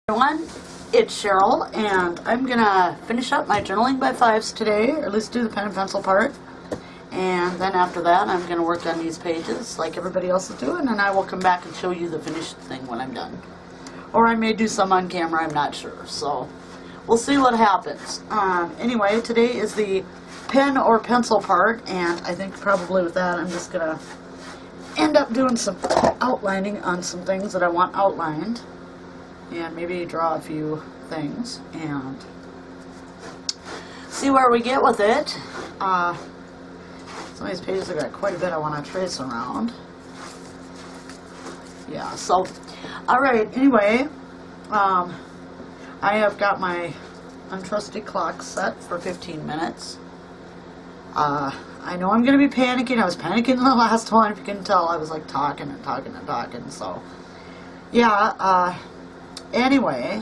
Everyone, it's Cheryl, and I'm gonna finish up my journaling by fives today, or at least do the pen and pencil part. And then after that, I'm gonna work on these pages like everybody else is doing, and I will come back and show you the finished thing when I'm done. Or I may do some on camera, I'm not sure. So we'll see what happens. Anyway, today is the pen or pencil part, and I think probably with that I'm just gonna end up doing some outlining on some things that I want outlined. And maybe draw a few things and see where we get with it. Some of these pages have got quite a bit I want to trace around. Yeah, so, alright, anyway, I have got my untrusty clock set for 15 minutes. I know I'm going to be panicking. I was panicking in the last one. If you can tell, I was like talking and talking and talking. So, yeah, anyway,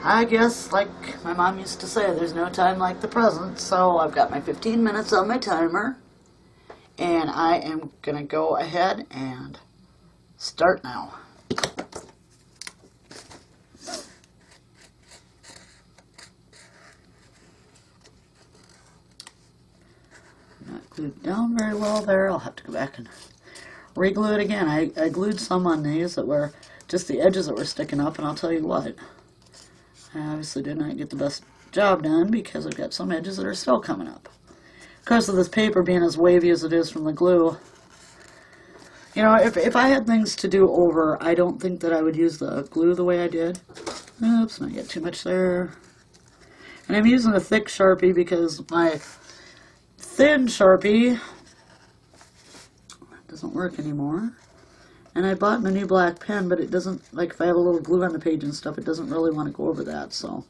I guess, like my mom used to say, there's no time like the present, so I've got my 15 minutes on my timer, and I am going to go ahead and start now. Not glued down very well there. I'll have to go back and re-glue it again. I glued some on these that were just the edges that were sticking up, and I'll tell you what, I obviously did not get the best job done because I've got some edges that are still coming up. Because of this paper being as wavy as it is from the glue, you know, if I had things to do over, I don't think that I would use the glue the way I did. Oops, not get too much there. And I'm using a thick Sharpie because my thin Sharpie doesn't work anymore. And I bought a new black pen, but it doesn't, like if I have a little glue on the page and stuff, it doesn't really want to go over that, so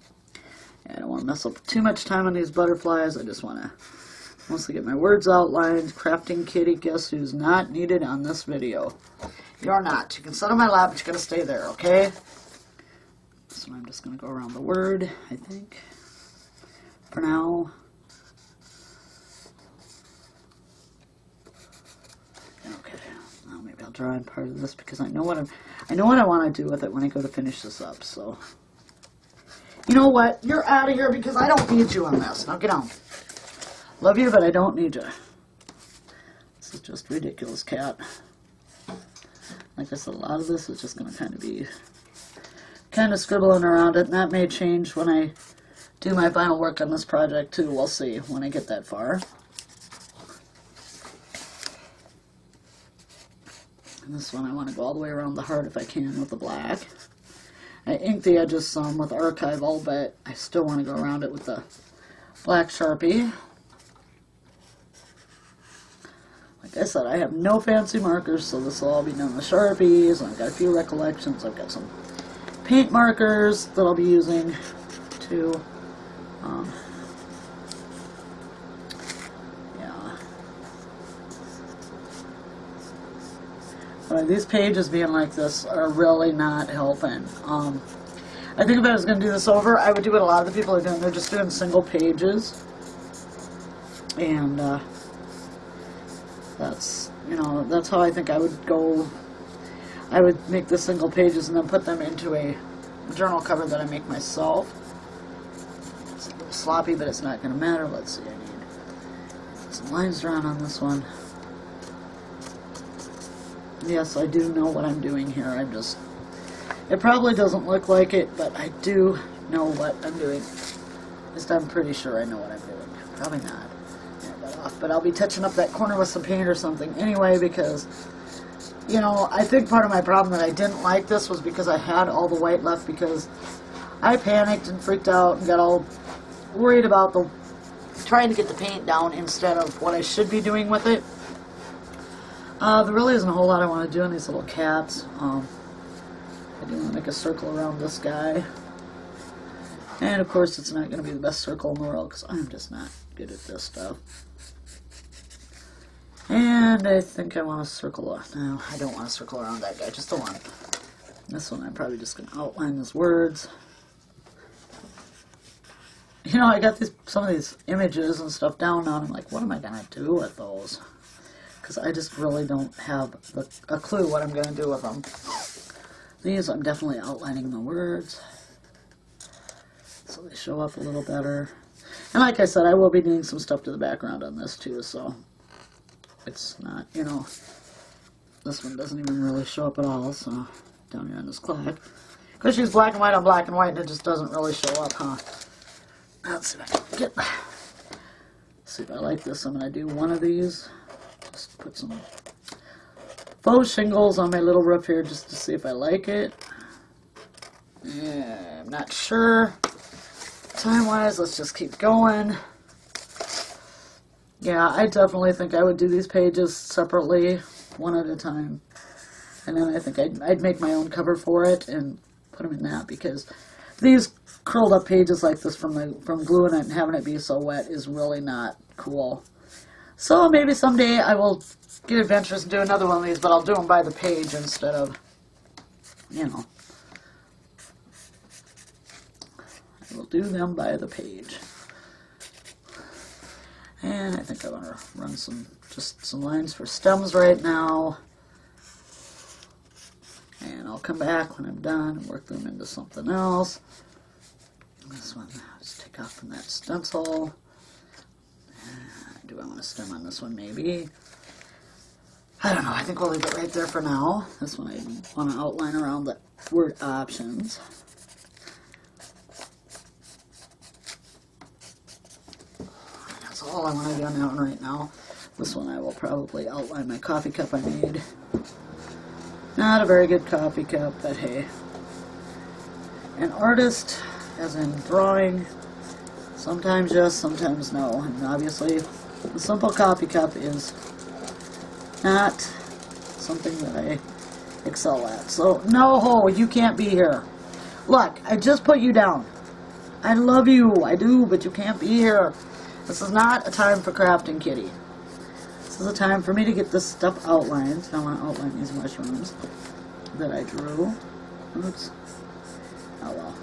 yeah, I don't want to mess up too much time on these butterflies. I just want to mostly get my words outlined. Crafting Kitty, guess who's not needed on this video? You're not. You can sit on my lap, but you're going to stay there, okay? So I'm just going to go around the word, I think, for now. Maybe I'll draw in part of this because I know what I want to do with it when I go to finish this up. So, you know what? You're out of here because I don't need you on this. Now get on. Love you, but I don't need you. This is just ridiculous, cat. Like I said, a lot of this is just going to kind of scribbling around it, and that may change when I do my final work on this project too. We'll see when I get that far. And this one I want to go all the way around the heart if I can with the black. I inked the edges some with Archival, but I still want to go around it with the black Sharpie. Like I said, I have no fancy markers, so this will all be done with Sharpies. I've got a few recollections. I've got some paint markers that I'll be using too. These pages being like this are really not helping. I think if I was going to do this over, I would do what a lot of the people are doing. They're just doing single pages. And that's, you know, that's how I think I would go. I would make the single pages and then put them into a journal cover that I make myself. It's a little sloppy, but it's not going to matter. Let's see, I need some lines drawn on this one. Yes, I do know what I'm doing here. It probably doesn't look like it, but I do know what I'm doing. At least I'm pretty sure I know what I'm doing. Probably not. Yeah, that off. But I'll be touching up that corner with some paint or something anyway, because, you know, I think part of my problem that I didn't like this was because I had all the white left, because I panicked and freaked out and got all worried about trying to get the paint down instead of what I should be doing with it. There really isn't a whole lot I want to do on these little cats. I do want to make a circle around this guy. And of course it's not going to be the best circle in the world because I'm just not good at this stuff. And I think I want to circle, no, I don't want to circle around that guy, just the one. This one I'm probably just going to outline his words. You know, I got some of these images and stuff down now, and I'm like, what am I going to do with those? Because I just really don't have a clue what I'm going to do with them. These I'm definitely outlining the words so they show up a little better. And like I said, I will be doing some stuff to the background on this too, so it's not, you know, this one doesn't even really show up at all, so down here on this clock. Because she's black and white on black and white, and it just doesn't really show up, huh? Let's see if I can get, see if I like this. I'm going to do one of these. Just put some faux shingles on my little roof here just to see if I like it. Yeah, I'm not sure. Time-wise, let's just keep going. Yeah, I definitely think I would do these pages separately, one at a time. And then I think I'd make my own cover for it and put them in that, because these curled up pages like this from gluing it and having it be so wet is really not cool. So maybe someday I will get adventurous and do another one of these, but I'll do them by the page instead of, you know. I will do them by the page. And I think I want to run just some lines for stems right now. And I'll come back when I'm done and work them into something else. This one, I'll just take off from that stencil. Do I want to stem on this one? Maybe. I don't know. I think we'll leave it right there for now. This one I want to outline around the word options. That's all I want to do on that one right now. This one I will probably outline my coffee cup I made. Not a very good coffee cup, but hey. An artist, as in drawing, sometimes yes, sometimes no. And obviously, the simple coffee cup is not something that I excel at. So, no, you can't be here. Look, I just put you down. I love you, I do, but you can't be here. This is not a time for crafting, kitty. This is a time for me to get this stuff outlined. I want to outline these mushrooms that I drew. Oops. Oh well.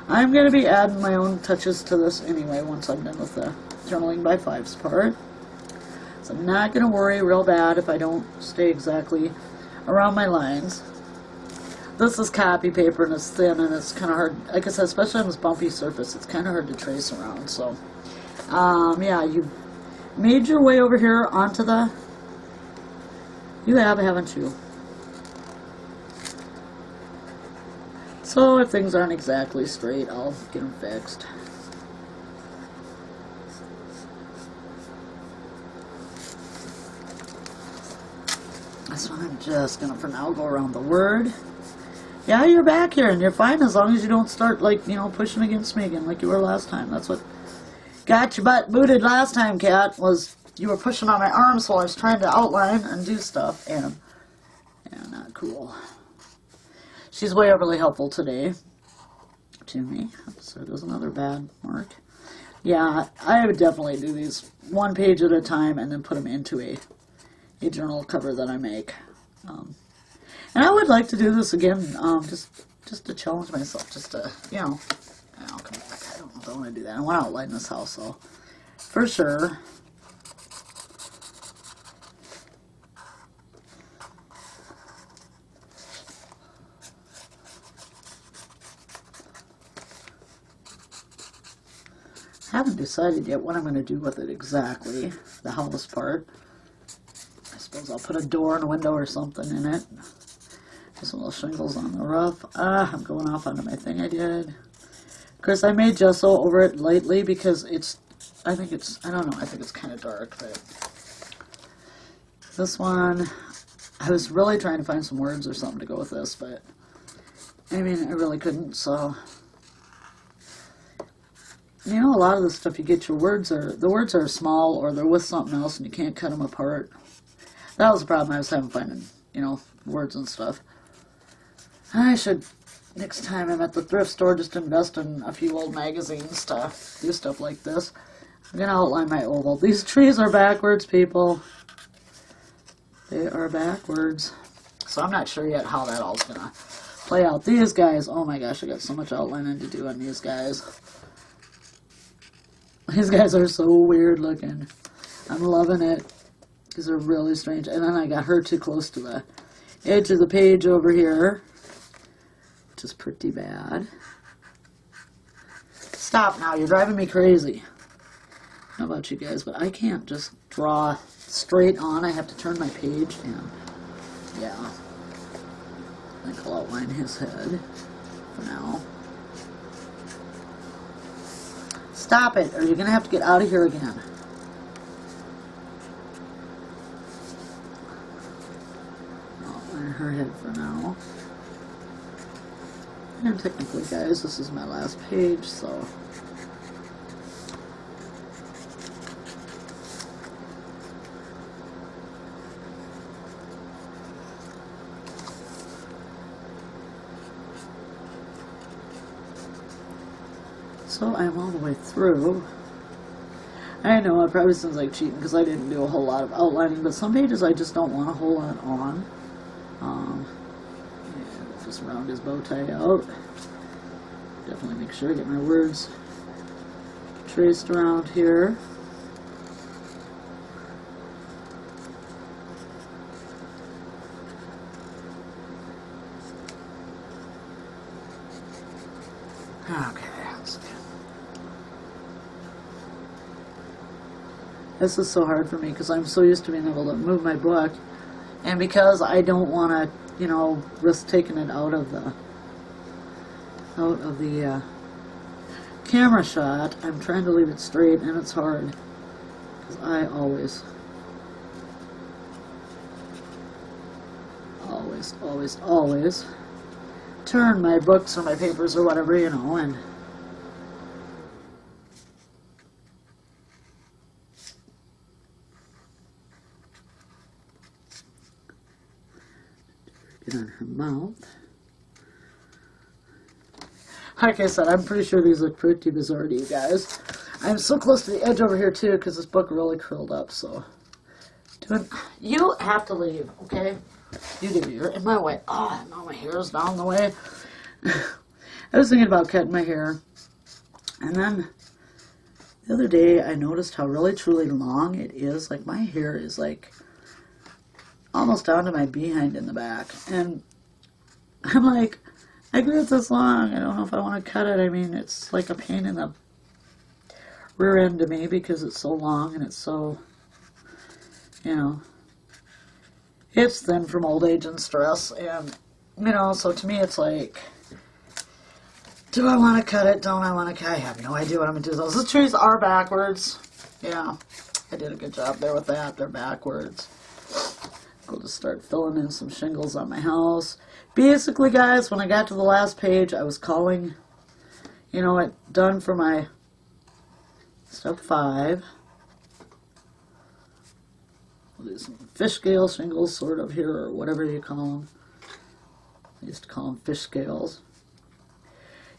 I'm going to be adding my own touches to this anyway once I'm done with the journaling by fives part. So I'm not going to worry real bad if I don't stay exactly around my lines. This is copy paper and it's thin and it's kind of hard, like I said, especially on this bumpy surface, it's kind of hard to trace around. So, yeah, you've made your way over here onto the, you have, haven't you? So if things aren't exactly straight, I'll get them fixed. This one I'm just going to, for now, go around the word. Yeah, you're back here, and you're fine as long as you don't start, like, you know, pushing against me again like you were last time. That's what got your butt booted last time, Kat, was you were pushing on my arms while I was trying to outline and do stuff, and yeah, not cool. She's way overly helpful today to me, so there's another bad mark. Yeah, I would definitely do these one page at a time and then put them into a journal cover that I make. And I would like to do this again, just to challenge myself, just to, you know, I'll come back. I don't know if I want to do that. I want to outline this house, so for sure. I haven't decided yet what I'm going to do with it exactly, the house part. I suppose I'll put a door and a window or something in it. Some little shingles on the roof. I'm going off onto my thing I did. Of course, I made gesso over it lightly because it's, I think it's kind of dark, but this one, I was really trying to find some words or something to go with this, but I mean, I really couldn't, so. You know, a lot of the stuff you get, the words are small or they're with something else and you can't cut them apart. That was the problem I was having finding, you know, words and stuff. I should, next time I'm at the thrift store, just invest in a few old magazines to do stuff like this. I'm going to outline my oval. These trees are backwards, people. They are backwards. So I'm not sure yet how that all's going to play out. These guys, oh my gosh, I got so much outlining to do on these guys. These guys are so weird looking. I'm loving it. These are really strange. And then I got her too close to the edge of the page over here. which is pretty bad. Stop now, you're driving me crazy. I don't know about you guys, but I can't just draw straight on. I have to turn my page and, yeah. I think I'll outline his head for now. Stop it, or you're going to have to get out of here again. Outline her head for now. And technically, guys, this is my last page, so... So I'm all the way through. I know it probably sounds like cheating because I didn't do a whole lot of outlining, but some pages I just don't want a whole lot on. Yeah, just round his bow tie out. Definitely make sure I get my words traced around here. Okay. This is so hard for me because I'm so used to being able to move my book, and because I don't want to, you know, risk taking it out of the camera shot, I'm trying to leave it straight, and it's hard because I always turn my books or my papers or whatever, you know, and get on her mouth. Like I said, I'm pretty sure these look pretty bizarre to you guys. I'm so close to the edge over here too because this book really curled up, so you have to leave, okay? You do. You're in my way. Oh, now my hair is down the way. I was thinking about cutting my hair, and then the other day I noticed how really truly long it is. Like, my hair is like almost down to my behind in the back, and I'm like, I grew it this long. I don't know if I want to cut it. I mean, it's like a pain in the rear end to me because it's so long and it's so, you know, it's thin from old age and stress, and, you know, so to me it's like, do I want to cut it? Don't I want to cut it? I have no idea what I'm going to do. Those trees are backwards. Yeah, I did a good job there with that. They're backwards. Go to start filling in some shingles on my house. Basically, guys, when I got to the last page, I was calling, you know, it done for my step 5. We'll do some fish scale shingles sort of here, or whatever you call them. I used to call them fish scales.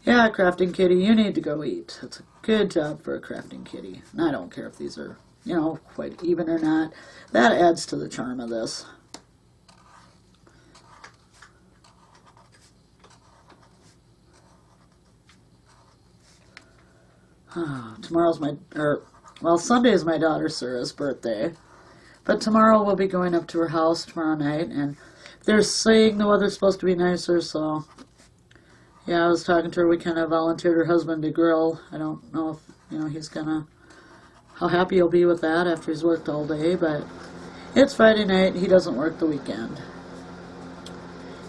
Yeah, crafting kitty, you need to go eat. That's a good job for a crafting kitty. And I don't care if these are, you know, quite even or not. That adds to the charm of this. Tomorrow's Sunday is my daughter Sarah's birthday. But tomorrow we'll be going up to her house tomorrow night, and they're saying the weather's supposed to be nicer, so yeah, I was talking to her. We kind of volunteered her husband to grill. I don't know if, you know, he's gonna, how happy he'll be with that after he's worked all day, but it's Friday night. He doesn't work the weekend.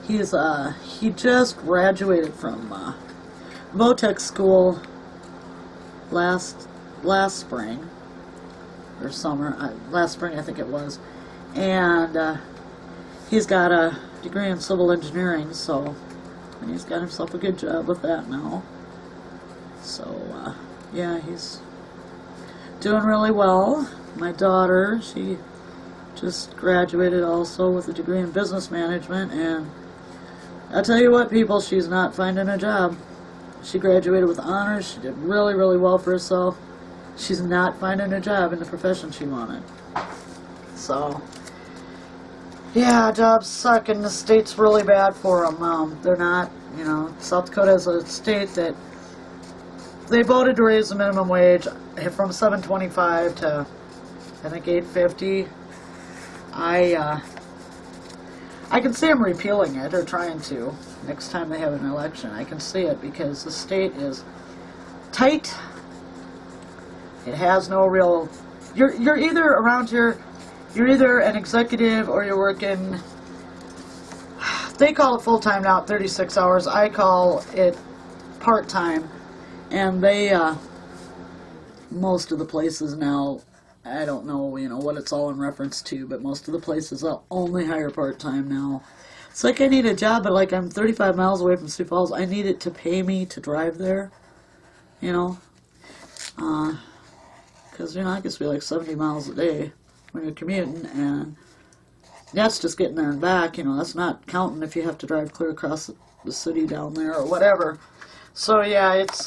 He just graduated from Votech school last spring or summer, last spring I think it was, and he's got a degree in civil engineering, so he's got himself a good job with that now. So yeah, he's doing really well. My daughter, she just graduated also with a degree in business management, and I'll tell you what, people, she's not finding a job. She graduated with honors. She did really, really well for herself. She's not finding a job in the profession she wanted. So, yeah, jobs suck, and the state's really bad for them. They're not, you know, South Dakota is a state that they voted to raise the minimum wage from $7.25 to, I think, $8.50. I can see them repealing it, or trying to. next time they have an election. I can see it because the state is tight. It has no real... You're either around here, you're either an executive or you're working... They call it full-time now, 36 hours. I call it part-time. And they, most of the places now, I don't know, what it's all in reference to, but most of the places will only hire part-time now. It's like I need a job, but like I'm 35 miles away from Sioux Falls. I need it to pay me to drive there, because, I guess we like 70 miles a day when you're commuting, and that's just getting there and back, that's not counting if you have to drive clear across the city down there or whatever. So yeah, it's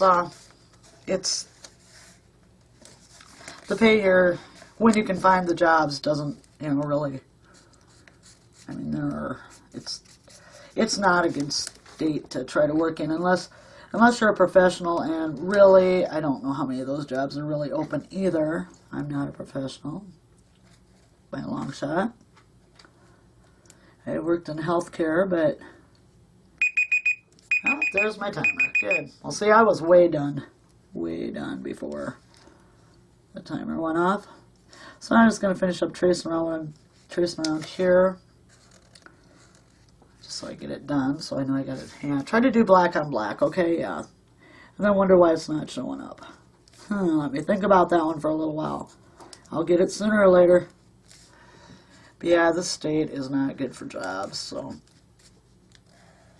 the pay here, when you can find the jobs, doesn't, really, I mean, it's not a good state to try to work in unless you're a professional, and really, I don't know how many of those jobs are really open either. I'm not a professional by a long shot. I worked in healthcare, but, oh, there's my timer. Good. Well, see, I was way done before the timer went off. So I'm just going to finish up tracing around here, just so I get it done, so I know I got it. Yeah, try to do black on black, okay, yeah. And then wonder why it's not showing up. Let me think about that one for a little while. I'll get it sooner or later. But yeah, the state is not good for jobs, so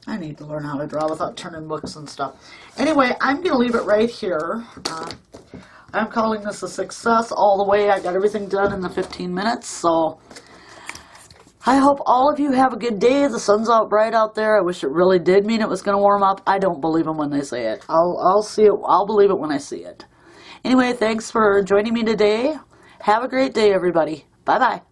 I need to learn how to draw without turning books and stuff. Anyway, I'm going to leave it right here. I'm calling this a success all the way. I got everything done in the 15 minutes, so I hope all of you have a good day. The sun's out bright out there. I wish it really did mean it was going to warm up. I don't believe them when they say it. I'll see it. I'll believe it when I see it. Anyway, thanks for joining me today. Have a great day, everybody. Bye-bye.